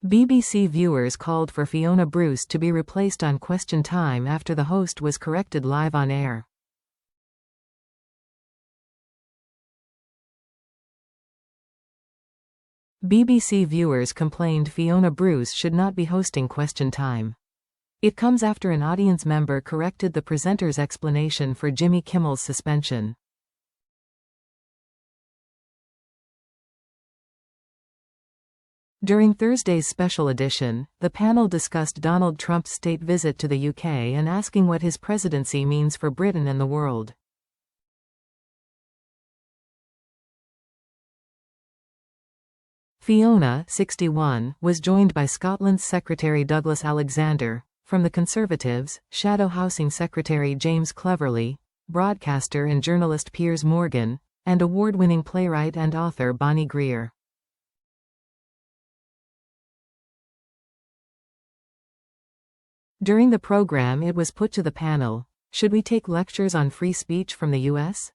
BBC viewers called for Fiona Bruce to be replaced on Question Time after the host was corrected live on air. BBC viewers complained Fiona Bruce should not be hosting Question Time. It comes after an audience member corrected the presenter's explanation for Jimmy Kimmel's suspension. During Thursday's special edition, the panel discussed Donald Trump's state visit to the UK and asking what his presidency means for Britain and the world. Fiona, 61, was joined by Scotland's Secretary Douglas Alexander, from the Conservatives, Shadow Housing Secretary James Cleverly, broadcaster and journalist Piers Morgan, and award-winning playwright and author Bonnie Greer. During the program it was put to the panel, should we take lectures on free speech from the US?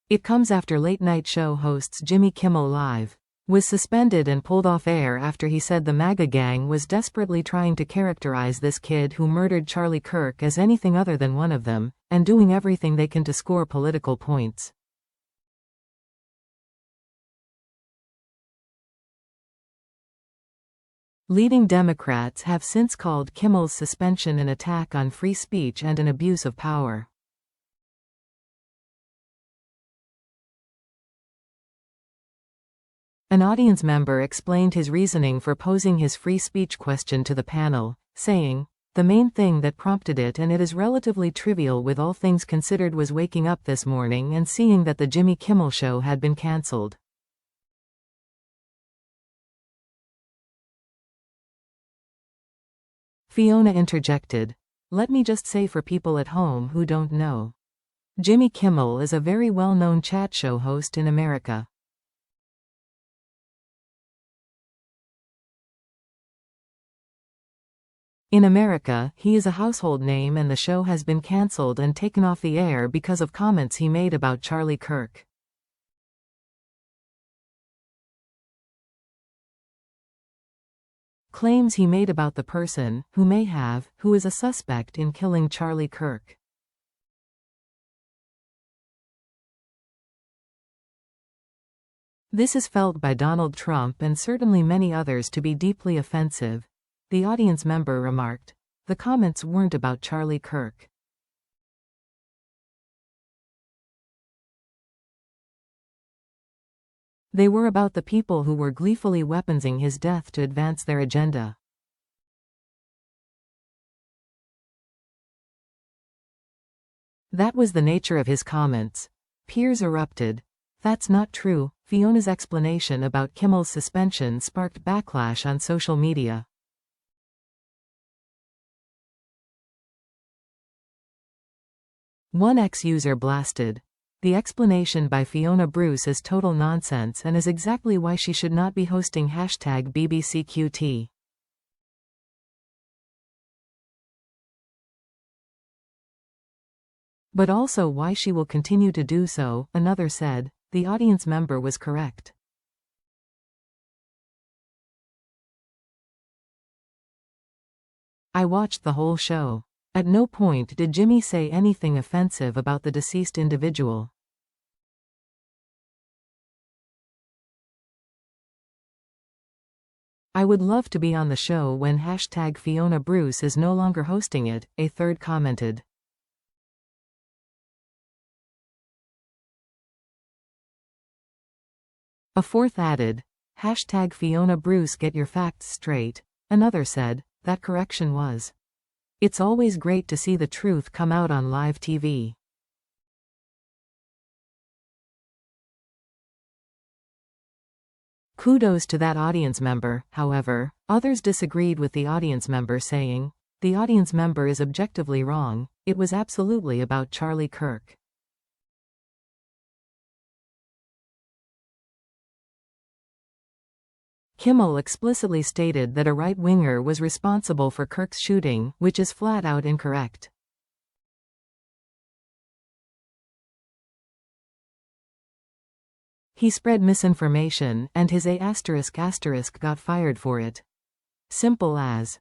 It comes after late-night show hosts Jimmy Kimmel Live was suspended and pulled off air after he said the MAGA gang was desperately trying to characterize this kid who murdered Charlie Kirk as anything other than one of them, and doing everything they can to score political points. Leading Democrats have since called Kimmel's suspension an attack on free speech and an abuse of power. An audience member explained his reasoning for posing his free speech question to the panel, saying, "The main thing that prompted it, and it is relatively trivial with all things considered, was waking up this morning and seeing that the Jimmy Kimmel show had been cancelled." Fiona interjected, "Let me just say for people at home who don't know, Jimmy Kimmel is a very well-known chat show host in America. In America, he is a household name, and the show has been cancelled and taken off the air because of comments he made about Charlie Kirk. Claims he made about the person, who is a suspect in killing Charlie Kirk. This is felt by Donald Trump and certainly many others to be deeply offensive," the audience member remarked. The comments weren't about Charlie Kirk. They were about the people who were gleefully weaponing his death to advance their agenda. That was the nature of his comments. Piers erupted. "That's not true." Fiona's explanation about Kimmel's suspension sparked backlash on social media. One ex-user blasted, "The explanation by Fiona Bruce is total nonsense and is exactly why she should not be hosting #BBCQT. But also why she will continue to do so," another said. The audience member was correct. "I watched the whole show. At no point did Jimmy say anything offensive about the deceased individual. I would love to be on the show when #Fiona Bruce is no longer hosting it," a third commented. A fourth added, #Fiona Bruce, get your facts straight. Another said, that correction was, "It's always great to see the truth come out on live TV." Kudos to that audience member. However, others disagreed with the audience member, saying, "The audience member is objectively wrong. It was absolutely about Charlie Kirk." Kimmel explicitly stated that a right-winger was responsible for Kirk's shooting, which is flat out incorrect. He spread misinformation, and his *** got fired for it. Simple as.